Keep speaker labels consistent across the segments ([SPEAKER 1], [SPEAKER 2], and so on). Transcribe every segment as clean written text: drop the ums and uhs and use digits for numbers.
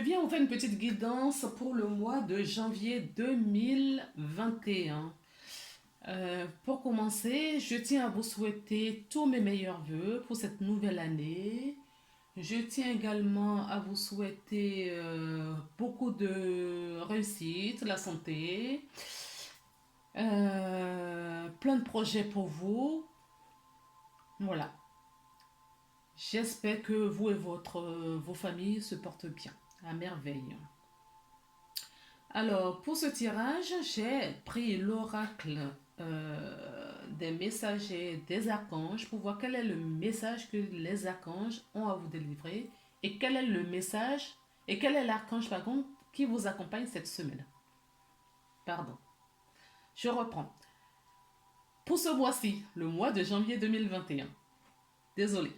[SPEAKER 1] viens vous faire une petite guidance pour le mois de janvier 2021. Pour commencer, je tiens à vous souhaiter tous mes meilleurs vœux pour cette nouvelle année. Je tiens également à vous souhaiter beaucoup de réussite, la santé, plein de projets pour vous. Voilà. J'espère que vous et vos familles se portent bien, à merveille. Alors, pour ce tirage, j'ai pris l'oracle des messagers des archanges pour voir quel est le message que les archanges ont à vous délivrer et quel est le message et quel est l'archange pardon, qui vous accompagne cette semaine. Pardon. Je reprends. Pour ce mois-ci, le mois de janvier 2021. Désolé.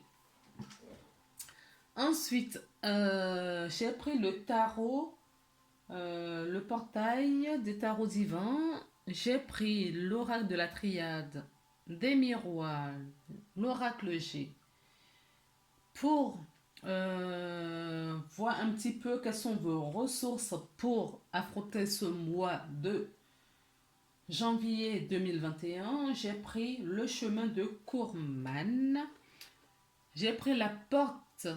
[SPEAKER 1] Ensuite, j'ai pris le tarot, le portail des tarots divins. J'ai pris l'oracle de la triade, des miroirs, l'oracle G, pour voir un petit peu quelles sont vos ressources pour affronter ce mois de janvier 2021. J'ai pris le chemin de Courman. J'ai pris la porte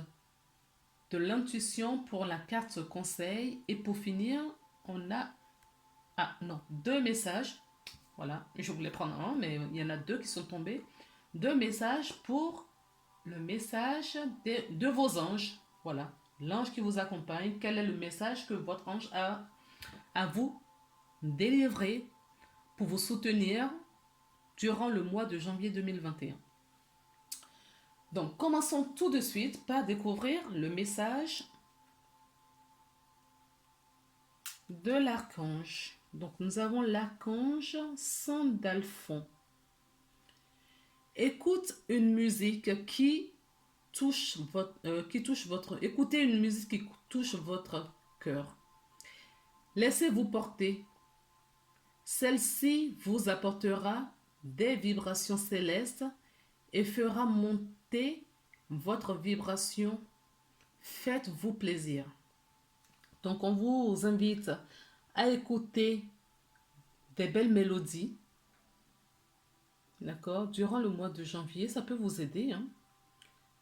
[SPEAKER 1] de l'intuition pour la carte conseil. Et pour finir, on a deux messages. Voilà, je voulais prendre un, mais il y en a deux qui sont tombés. Deux messages pour le message de vos anges. Voilà, l'ange qui vous accompagne. Quel est le message que votre ange a à vous délivrer pour vous soutenir durant le mois de janvier 2021? Donc, commençons tout de suite par découvrir le message de l'archange. Donc, nous avons l'archange Sandalphon. Écoute une musique qui touche votre, écoutez une musique qui touche votre cœur. Laissez-vous porter. Celle-ci vous apportera des vibrations célestes et fera monter votre vibration. Faites-vous plaisir. Donc, on vous invite à écouter des belles mélodies. D'accord? Durant le mois de janvier, ça peut vous aider. Hein?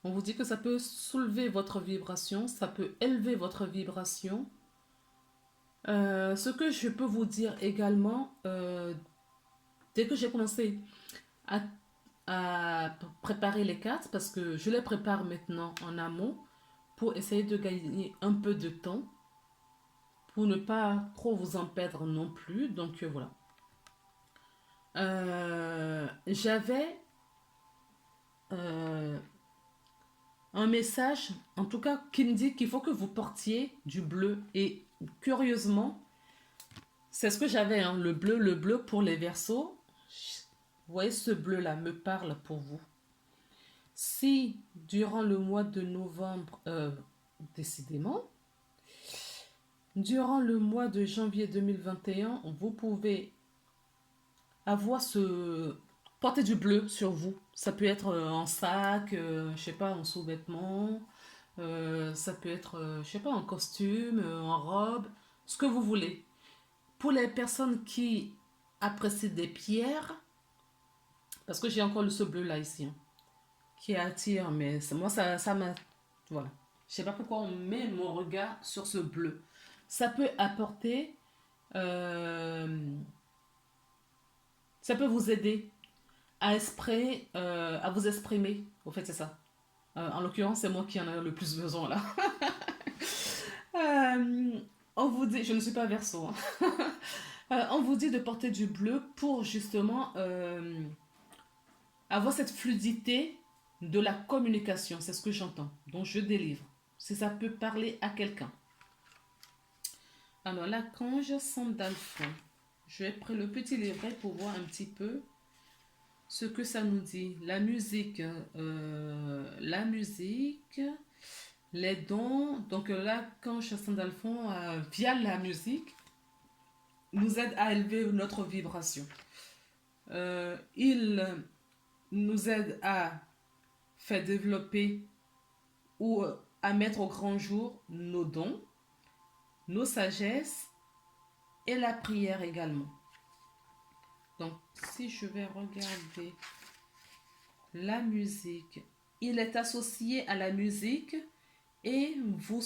[SPEAKER 1] On vous dit que ça peut soulever votre vibration, ça peut élever votre vibration. Ce que je peux vous dire également, dès que j'ai commencé à, à préparer les cartes, parce que je les prépare maintenant en amont pour essayer de gagner un peu de temps, pour ne pas trop vous en perdre non plus. Donc voilà. J'avais un message, en tout cas, qui me dit qu'il faut que vous portiez du bleu. Et curieusement, c'est ce que j'avais, hein, le bleu pour les Verseaux. Vous voyez, ce bleu-là me parle pour vous. Si, durant le mois de novembre, décidément, durant le mois de janvier 2021, vous pouvez avoir porter du bleu sur vous. Ça peut être en sac, je sais pas, en sous-vêtements, ça peut être, je sais pas, en costume, en robe, ce que vous voulez. Pour les personnes qui apprécient des pierres, parce que j'ai encore ce bleu là ici, hein, qui attire, mais moi ça m'a, voilà. Je sais pas pourquoi on met mon regard sur ce bleu. Ça peut apporter, euh, ça peut vous aider à vous exprimer. Au fait, c'est ça. En l'occurrence, c'est moi qui en ai le plus besoin là. Euh, on vous dit, je ne suis pas verso, hein. On vous dit de porter du bleu pour justement avoir cette fluidité de la communication. C'est ce que j'entends. Donc je délivre. Si ça peut parler à quelqu'un. Alors, l'archange Sandalphon. Je vais prendre le petit livret pour voir un petit peu ce que ça nous dit. La musique, les dons. Donc là, quand Chassin d'Alphon, via la musique, nous aide à élever notre vibration. Il nous aide à faire développer ou à mettre au grand jour nos dons. nos sagesses et la prière également. Donc, si je vais regarder la musique, il est associé à la musique et vous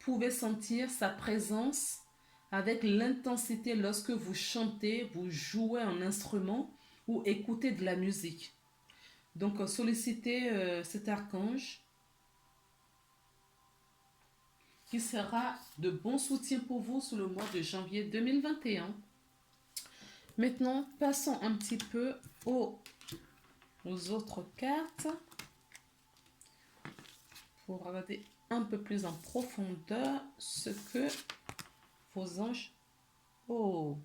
[SPEAKER 1] pouvez sentir sa présence avec l'intensité lorsque vous chantez, vous jouez un instrument ou écoutez de la musique. Donc, sollicitez cet archange qui sera de bon soutien pour vous sur le mois de janvier 2021. Maintenant, passons un petit peu aux autres cartes pour regarder un peu plus en profondeur ce que vos anges... Oh,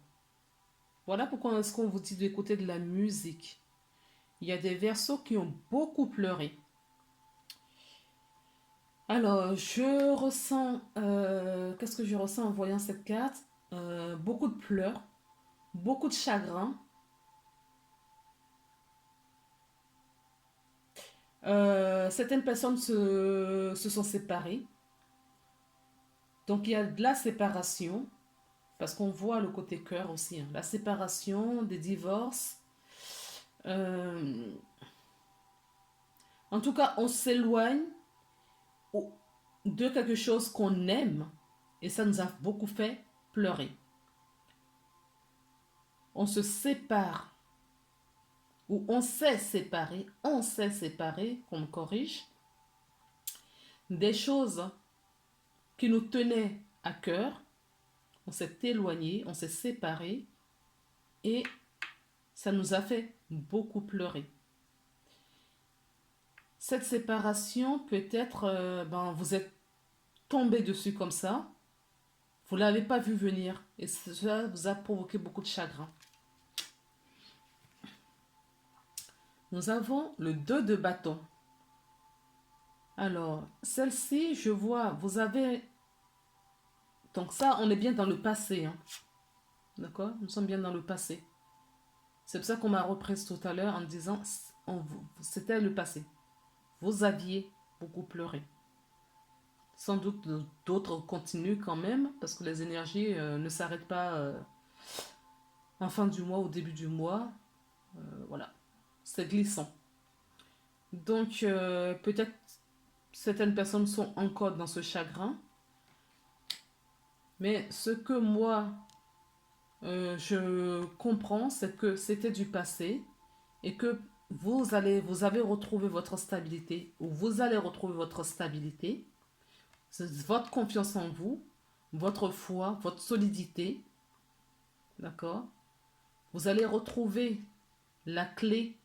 [SPEAKER 1] voilà pourquoi est-ce qu'on vous dit d'écouter de la musique. Il y a des Verseaux qui ont beaucoup pleuré. Alors, je ressens... qu'est-ce que je ressens en voyant cette carte? Beaucoup de pleurs, beaucoup de chagrin. Certaines personnes se sont séparées. Donc, il y a de la séparation, parce qu'on voit le côté cœur aussi. Hein, la séparation, des divorces. En tout cas, on s'éloigne de quelque chose qu'on aime et ça nous a beaucoup fait pleurer. On se sépare ou on s'est séparé, qu'on me corrige, des choses qui nous tenaient à cœur, on s'est éloigné, on s'est séparé et ça nous a fait beaucoup pleurer. Cette séparation peut être, vous êtes tombé dessus comme ça, vous ne l'avez pas vu venir et cela vous a provoqué beaucoup de chagrin. Nous avons le 2 de bâton. Alors, celle-ci, je vois, vous avez... Donc ça, on est bien dans le passé. Hein. D'accord? Nous sommes bien dans le passé. C'est pour ça qu'on m'a reprise tout à l'heure en disant, c'était le passé. Vous aviez beaucoup pleuré. Sans doute d'autres continuent quand même, parce que les énergies ne s'arrêtent pas en fin du mois, au début du mois. Voilà. C'est glissant. Donc, peut-être certaines personnes sont encore dans ce chagrin. Mais ce que moi, je comprends, c'est que c'était du passé et que vous avez retrouvé votre stabilité ou vous allez retrouver votre stabilité, votre confiance en vous, votre foi, votre solidité. D'accord? Vous allez retrouver la clé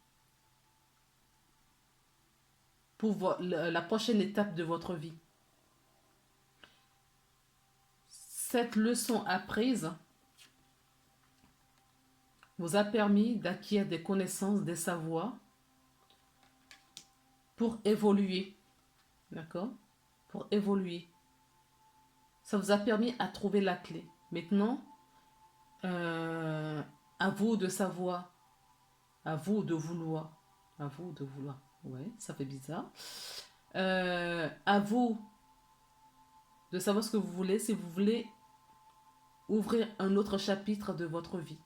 [SPEAKER 1] pour la prochaine étape de votre vie. Cette leçon apprise vous a permis d'acquérir des connaissances, des savoirs pour évoluer. D'accord? Pour évoluer. Ça vous a permis à trouver la clé. Maintenant, à vous de savoir, à vous de vouloir. À vous de vouloir. Ouais, ça fait bizarre. À vous de savoir ce que vous voulez, si vous voulez ouvrir un autre chapitre de votre vie.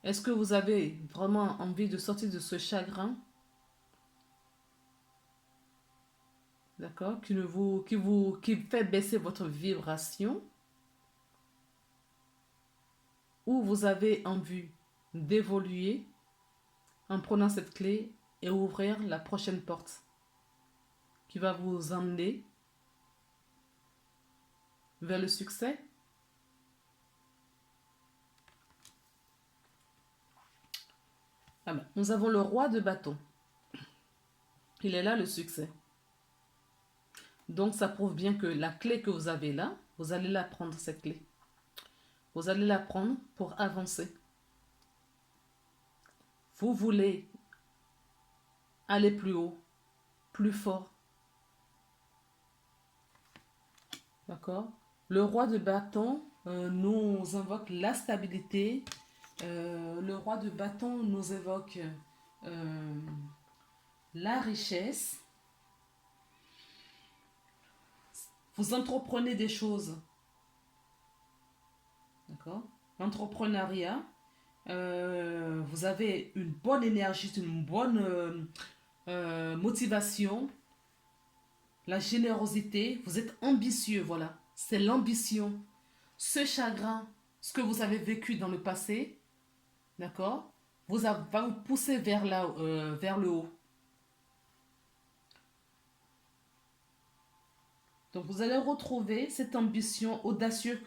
[SPEAKER 1] Est-ce que vous avez vraiment envie de sortir de ce chagrin? D'accord? Qui fait baisser votre vibration? Ou vous avez envie d'évoluer en prenant cette clé et ouvrir la prochaine porte qui va vous emmener vers le succès? Ah ben, nous avons le roi de bâton. Il est là, le succès. Donc, ça prouve bien que la clé que vous avez là, vous allez la prendre, cette clé. Vous allez la prendre pour avancer. Vous voulez aller plus haut, plus fort. D'accord? Le roi de bâton nous invoque la stabilité. Le roi de bâton nous évoque la richesse. Vous entreprenez des choses. D'accord? L'entrepreneuriat, vous avez une bonne énergie, une bonne motivation, la générosité, vous êtes ambitieux, voilà. C'est l'ambition. Ce chagrin, ce que vous avez vécu dans le passé, d'accord, va vous pousser vers le haut. Donc vous allez retrouver cette ambition audacieuse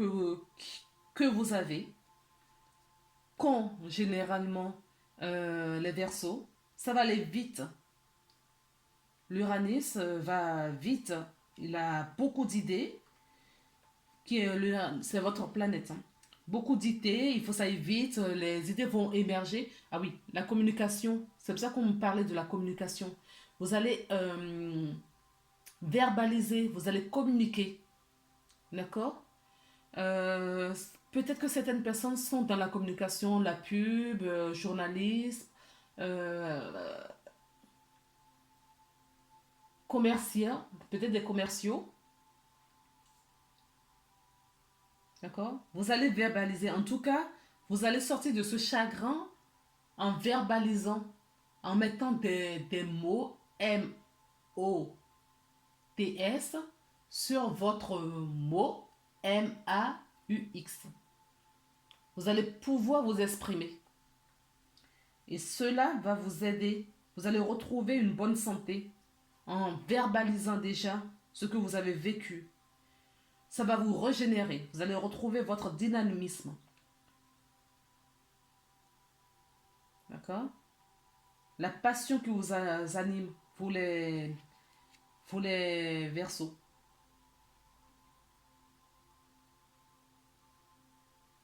[SPEAKER 1] que vous avez, qu'ont généralement les Verseaux. Ça va aller vite. L'Uranus va vite. Il a beaucoup d'idées. C'est votre planète, hein. Beaucoup d'idées, il faut que ça aille vite, les idées vont émerger. Ah oui, la communication, c'est pour ça qu'on parlait de la communication. Vous allez verbaliser, vous allez communiquer, d'accord? Euh, Peut-être que certaines personnes sont dans la communication, la pub, journalisme, euh, commercial, peut-être des commerciaux, d'accord? Vous allez verbaliser. En tout cas, vous allez sortir de ce chagrin en verbalisant, en mettant des mots M-O-T-S sur votre mot M-A-U-X. Vous allez pouvoir vous exprimer. Et cela va vous aider. Vous allez retrouver une bonne santé en verbalisant déjà ce que vous avez vécu. Ça va vous régénérer. Vous allez retrouver votre dynamisme. D'accord? La passion qui vous anime pour les Verseaux.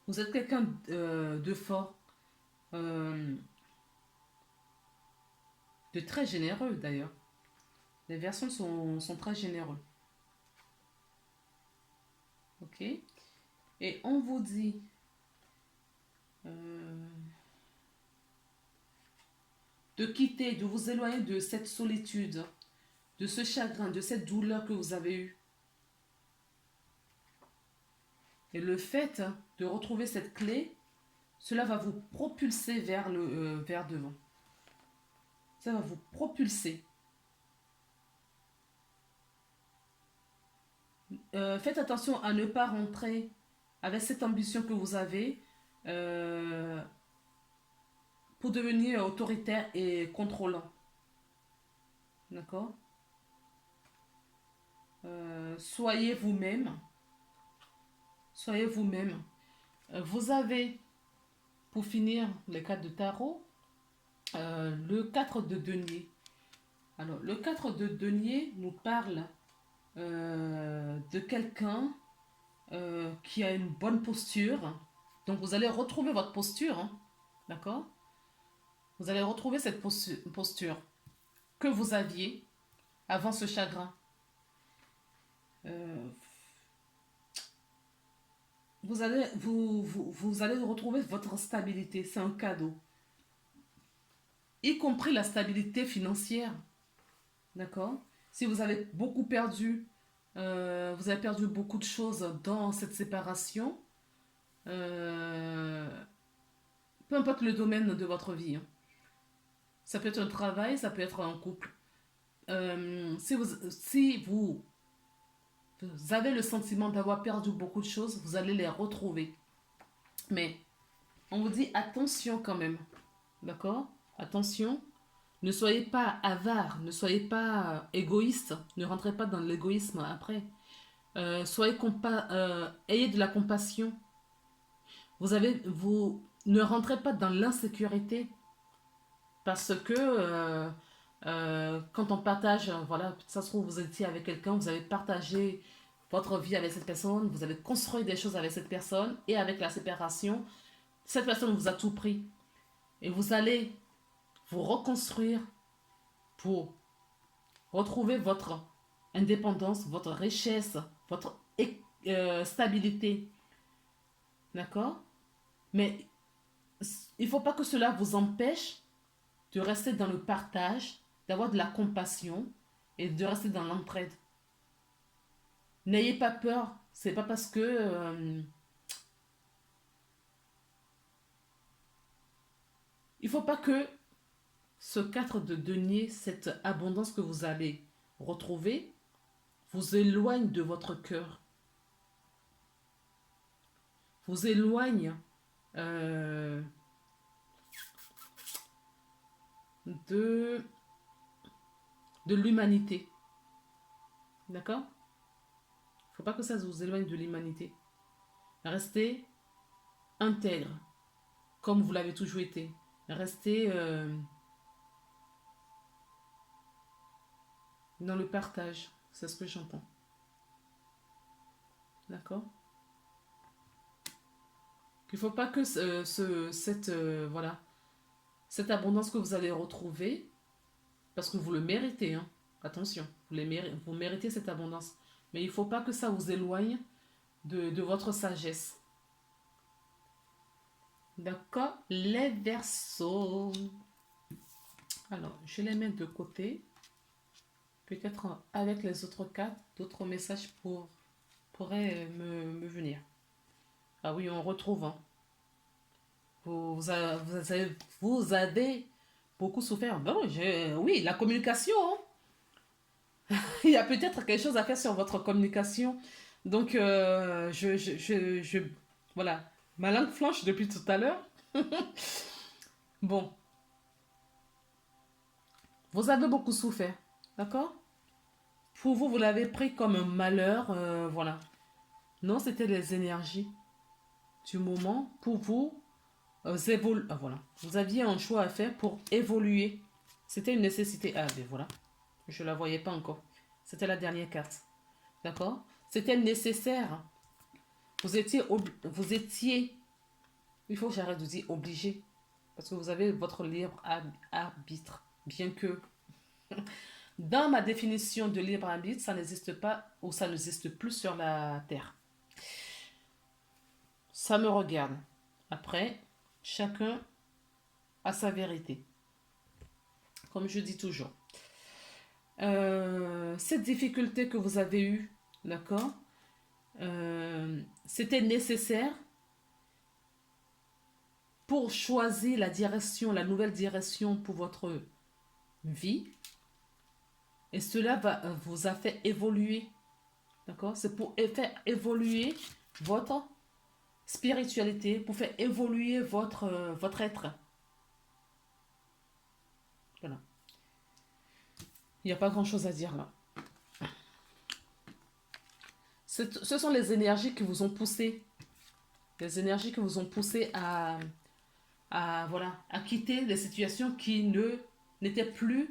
[SPEAKER 1] Vous êtes quelqu'un de fort, euh, de très généreux d'ailleurs. Les Verseaux sont très généreux. Ok? Et on vous dit euh, de quitter, de vous éloigner de cette solitude, de ce chagrin, de cette douleur que vous avez eue. Et le fait de retrouver cette clé, cela va vous propulser vers devant. Ça va vous propulser. Faites attention à ne pas rentrer avec cette ambition que vous avez euh, pour devenir autoritaire et contrôlant. D'accord? Soyez vous-même. Soyez vous-même. Vous avez, pour finir, les cartes de tarot, le 4 de denier. Alors, le 4 de denier nous parle de quelqu'un qui a une bonne posture. Donc, vous allez retrouver votre posture, hein, d'accord? Vous allez retrouver cette posture que vous aviez avant ce chagrin. Euh, vous allez retrouver votre stabilité. C'est un cadeau. Y compris la stabilité financière. D'accord? Si vous avez beaucoup perdu, vous avez perdu beaucoup de choses dans cette séparation, euh, peu importe le domaine de votre vie, hein. Ça peut être un travail, ça peut être un couple. Si vous avez le sentiment d'avoir perdu beaucoup de choses, vous allez les retrouver. Mais on vous dit attention quand même. D'accord? Attention. Ne soyez pas avare, ne soyez pas égoïste, ne rentrez pas dans l'égoïsme après. Ayez de la compassion. Vous ne rentrez pas dans l'insécurité parce que quand on partage, voilà, ça se trouve vous étiez avec quelqu'un, vous avez partagé votre vie avec cette personne, vous avez construit des choses avec cette personne et avec la séparation, cette personne vous a tout pris et vous allez vous reconstruire pour retrouver votre indépendance, votre richesse, votre stabilité. D'accord? Mais il ne faut pas que cela vous empêche de rester dans le partage, d'avoir de la compassion et de rester dans l'entraide. N'ayez pas peur. C'est pas parce que il faut pas que ce 4 de denier, cette abondance que vous allez retrouver, vous éloigne de votre cœur, vous éloigne euh, de, de l'humanité. D'accord? Il ne faut pas que ça vous éloigne de l'humanité. Restez intègre, comme vous l'avez toujours été. Restez dans le partage. C'est ce que j'entends. D'accord? Il ne faut pas que voilà, cette abondance que vous allez retrouver, parce que vous le méritez, hein, attention, vous méritez cette abondance. Mais il ne faut pas que ça vous éloigne de votre sagesse. D'accord? Les Verseaux. Alors, je les mets de côté. Peut-être avec les autres cartes, d'autres messages pourraient me venir. Ah oui, on retrouve. Hein. Vous avez beaucoup souffert. Bon, oui, la communication. Hein. Il y a peut-être quelque chose à faire sur votre communication. Donc, voilà. Ma langue flanche depuis tout à l'heure. Bon, vous avez beaucoup souffert. D'accord? Pour vous, vous l'avez pris comme un malheur. Voilà. Non, c'était les énergies du moment. Pour vous, voilà. Vous aviez un choix à faire pour évoluer. C'était une nécessité. Ah, ben voilà. Je ne la voyais pas encore. C'était la dernière carte. D'accord? C'était nécessaire. Vous étiez, il faut que j'arrête de dire obligé. Parce que vous avez votre libre arbitre. Bien que, dans ma définition de libre arbitre, ça n'existe pas ou ça n'existe plus sur la Terre. Ça me regarde. Après, chacun a sa vérité. Comme je dis toujours. Cette difficulté que vous avez eue, d'accord, c'était nécessaire pour choisir la direction, la nouvelle direction pour votre vie. Et cela vous a fait évoluer. D'accord? C'est pour faire évoluer votre spiritualité, pour faire évoluer votre être. Voilà. Il n'y a pas grand-chose à dire là. Ce sont les énergies qui vous ont poussé. Les énergies qui vous ont poussé voilà, à quitter les situations qui n'étaient plus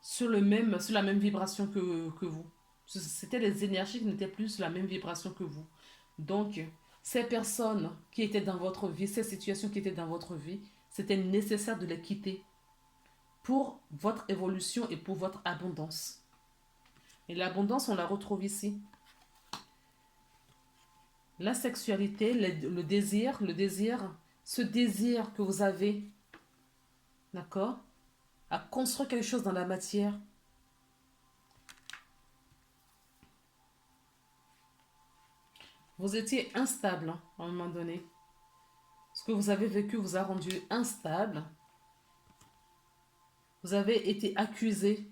[SPEAKER 1] sur la même vibration que vous. C'était les énergies qui n'étaient plus sur la même vibration que vous. Donc, ces personnes qui étaient dans votre vie, ces situations qui étaient dans votre vie, c'était nécessaire de les quitter pour votre évolution et pour votre abondance. Et l'abondance, on la retrouve ici. La sexualité, le désir, ce désir que vous avez, d'accord, à construire quelque chose dans la matière. Vous étiez instable hein, à un moment donné. Ce que vous avez vécu vous a rendu instable. Vous avez été accusé,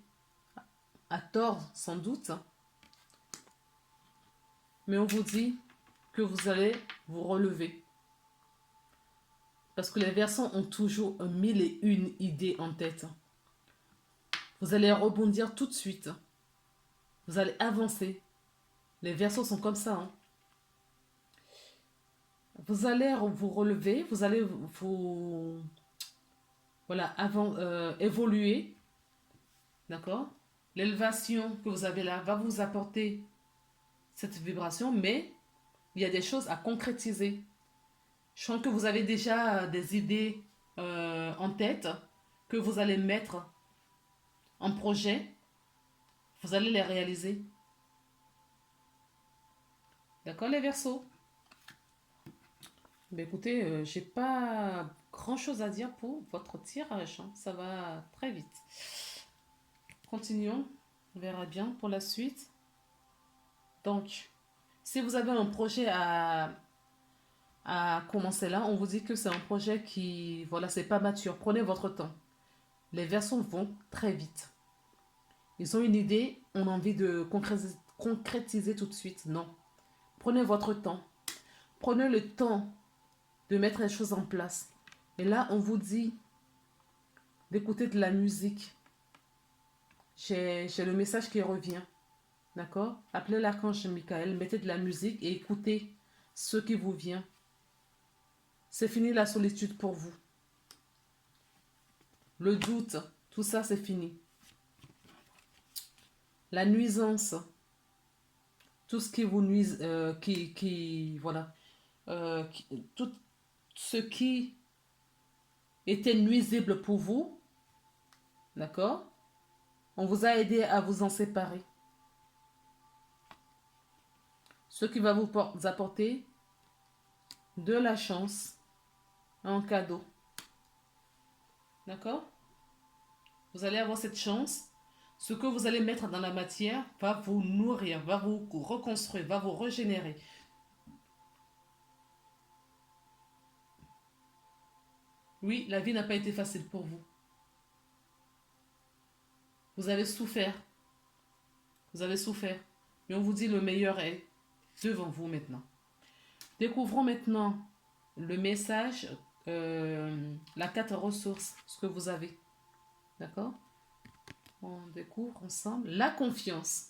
[SPEAKER 1] à tort sans doute. Mais on vous dit que vous allez vous relever. Parce que les versants ont toujours 1001 idées en tête. Vous allez rebondir tout de suite. Vous allez avancer. Les versants sont comme ça. Hein. Vous allez vous relever. Vous allez vous... Voilà, évoluer. D'accord? L'élévation que vous avez là va vous apporter cette vibration, mais il y a des choses à concrétiser. Je sens que vous avez déjà des idées en tête que vous allez mettre en projet. Vous allez les réaliser. D'accord les Verseaux? Ben écoutez, j'ai pas grand-chose à dire pour votre tirage, hein. Ça va très vite. Continuons. On verra bien pour la suite. Donc, si vous avez un projet à commencer là, on vous dit que c'est un projet qui, voilà, c'est pas mature. Prenez votre temps. Les versions vont très vite. Ils ont une idée, on a envie de concrétiser tout de suite. Non. Prenez votre temps. Prenez le temps de mettre les choses en place. Et là, on vous dit d'écouter de la musique. J'ai le message qui revient. D'accord? Appelez l'archange Michael, mettez de la musique et écoutez ce qui vous vient. C'est fini la solitude pour vous. Le doute, tout ça c'est fini. La nuisance, tout ce qui vous nuise, voilà, tout ce qui était nuisible pour vous, d'accord? On vous a aidé à vous en séparer. Ce qui va vous apporter de la chance en cadeau. D'accord? Vous allez avoir cette chance. Ce que vous allez mettre dans la matière va vous nourrir, va vous reconstruire, va vous régénérer. Oui, la vie n'a pas été facile pour vous. Vous avez souffert. Vous avez souffert. Mais on vous dit le meilleur est devant vous maintenant. Découvrons maintenant le message, la carte ressources, ce que vous avez. D'accord? On découvre ensemble la confiance.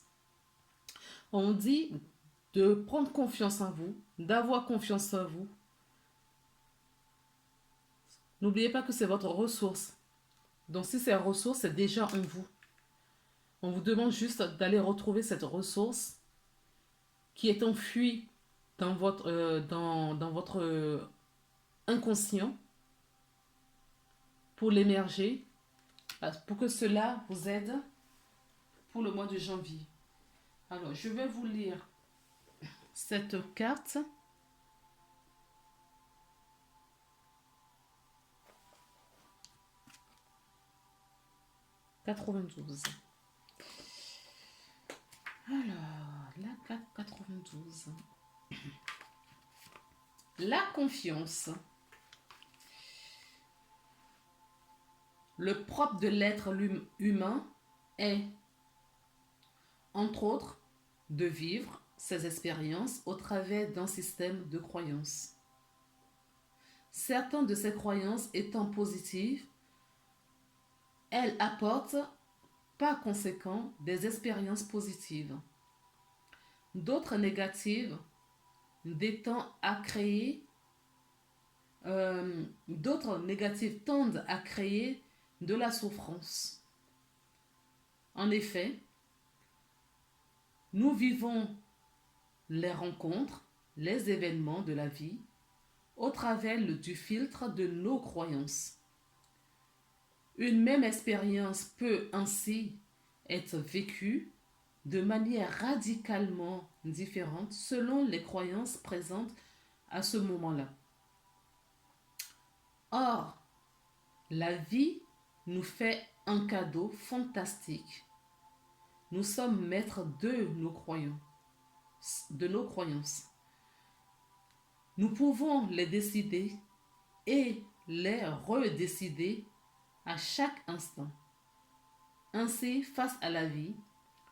[SPEAKER 1] On dit de prendre confiance en vous, d'avoir confiance en vous. N'oubliez pas que c'est votre ressource. Donc si c'est la ressource, c'est déjà en vous. On vous demande juste d'aller retrouver cette ressource qui est enfuie dans votre inconscient pour l'émerger, pour que cela vous aide pour le mois de janvier. Alors, je vais vous lire cette carte. « 92. Alors, la carte 92. La confiance. Le propre de l'être humain est, entre autres, de vivre ses expériences au travers d'un système de croyances. Certaines de ces croyances étant positives, elles apportent par conséquent des expériences positives. D'autres négatives d'autres négatives tendent à créer de la souffrance. En effet, nous vivons les rencontres, les événements de la vie au travers du filtre de nos croyances. Une même expérience peut ainsi être vécue de manière radicalement différente selon les croyances présentes à ce moment-là. Or, la vie nous fait un cadeau fantastique. Nous sommes maîtres de nos croyances. Nous pouvons les décider et les redécider à chaque instant. Ainsi, face à la vie,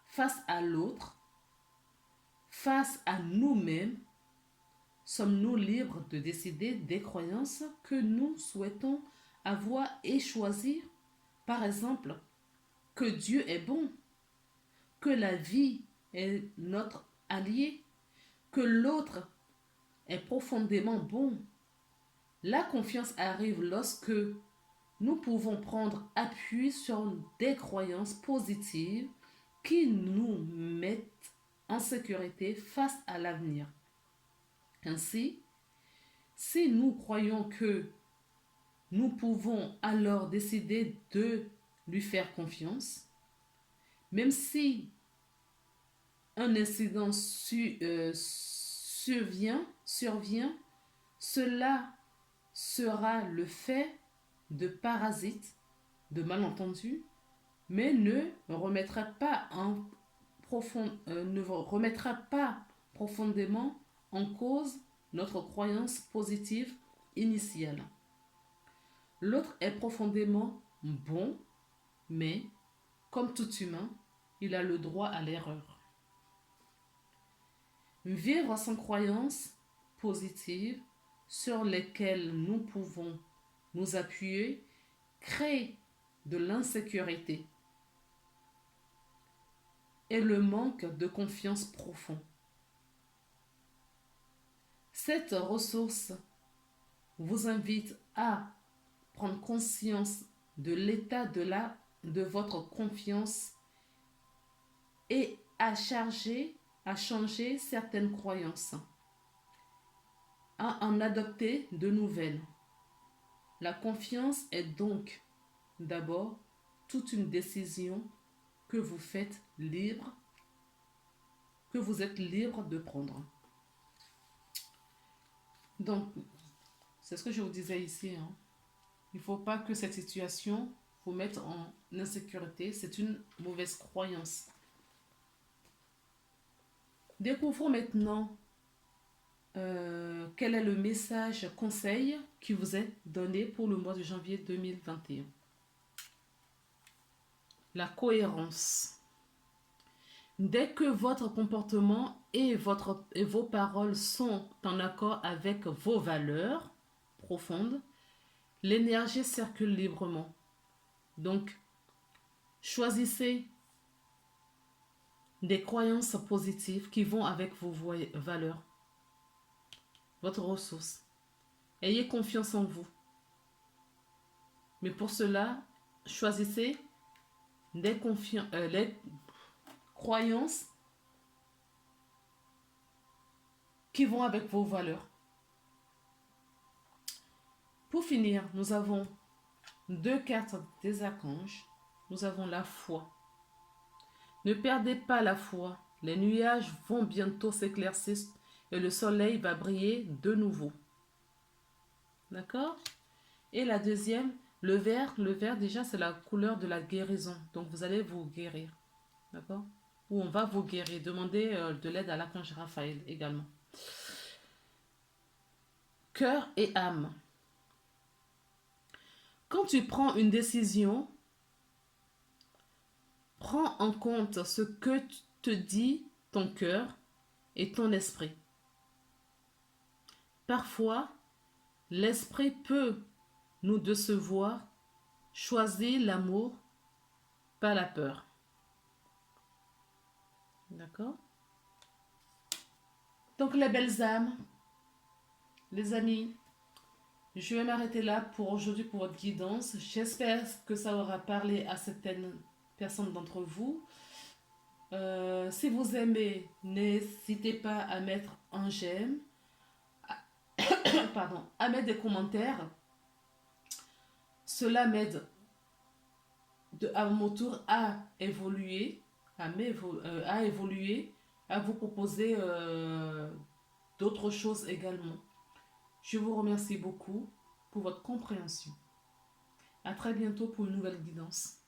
[SPEAKER 1] face à l'autre, face à nous-mêmes, sommes-nous libres de décider des croyances que nous souhaitons avoir et choisir. Par exemple, que Dieu est bon, que la vie est notre allié, que l'autre est profondément bon. La confiance arrive lorsque nous pouvons prendre appui sur des croyances positives qui nous mettent en sécurité face à l'avenir. Ainsi, si nous croyons que nous pouvons alors décider de lui faire confiance, même si un incident survient, cela sera le fait de parasites, de malentendus, mais ne remettra pas, ne remettra pas profondément en cause notre croyance positive initiale. L'autre est profondément bon, mais, comme tout humain, il a le droit à l'erreur. Vivre sans croyances positives sur lesquelles nous pouvons nous appuyer crée de l'insécurité et le manque de confiance profond. Cette ressource vous invite à prendre conscience de l'état de votre confiance et à changer certaines croyances, à en adopter de nouvelles. La confiance est donc d'abord toute une décision que vous faites libre, que vous êtes libre de prendre. Donc, c'est ce que je vous disais ici. Il ne faut pas que cette situation vous mette en insécurité. C'est une mauvaise croyance. Découvrons maintenant quel est le message conseil qui vous est donné pour le mois de janvier 2021. La cohérence. Dès que votre comportement et vos paroles sont en accord avec vos valeurs profondes, l'énergie circule librement. Donc, choisissez des croyances positives qui vont avec vos valeurs, votre ressource. Ayez confiance en vous. Mais pour cela, choisissez les croyances qui vont avec vos valeurs. Pour finir, nous avons 2 cartes des archanges. Nous avons la foi. Ne perdez pas la foi. Les nuages vont bientôt s'éclaircir et le soleil va briller de nouveau. D'accord? Et la deuxième, le vert déjà c'est la couleur de la guérison. Donc vous allez vous guérir. D'accord? Ou on va vous guérir. Demandez de l'aide à l'archange Raphaël également. Cœur et âme. Quand tu prends une décision, prends en compte ce que te dit ton cœur et ton esprit. Parfois, l'esprit peut nous décevoir. Choisis l'amour, pas la peur. D'accord? Donc les belles âmes, les amis, je vais m'arrêter là pour aujourd'hui pour votre guidance. J'espère que ça aura parlé à certaines personnes d'entre vous. Si vous aimez, n'hésitez pas à mettre un j'aime, à mettre des commentaires. Cela m'aide à mon tour à évoluer, à vous proposer d'autres choses également. Je vous remercie beaucoup pour votre compréhension. À très bientôt pour une nouvelle guidance.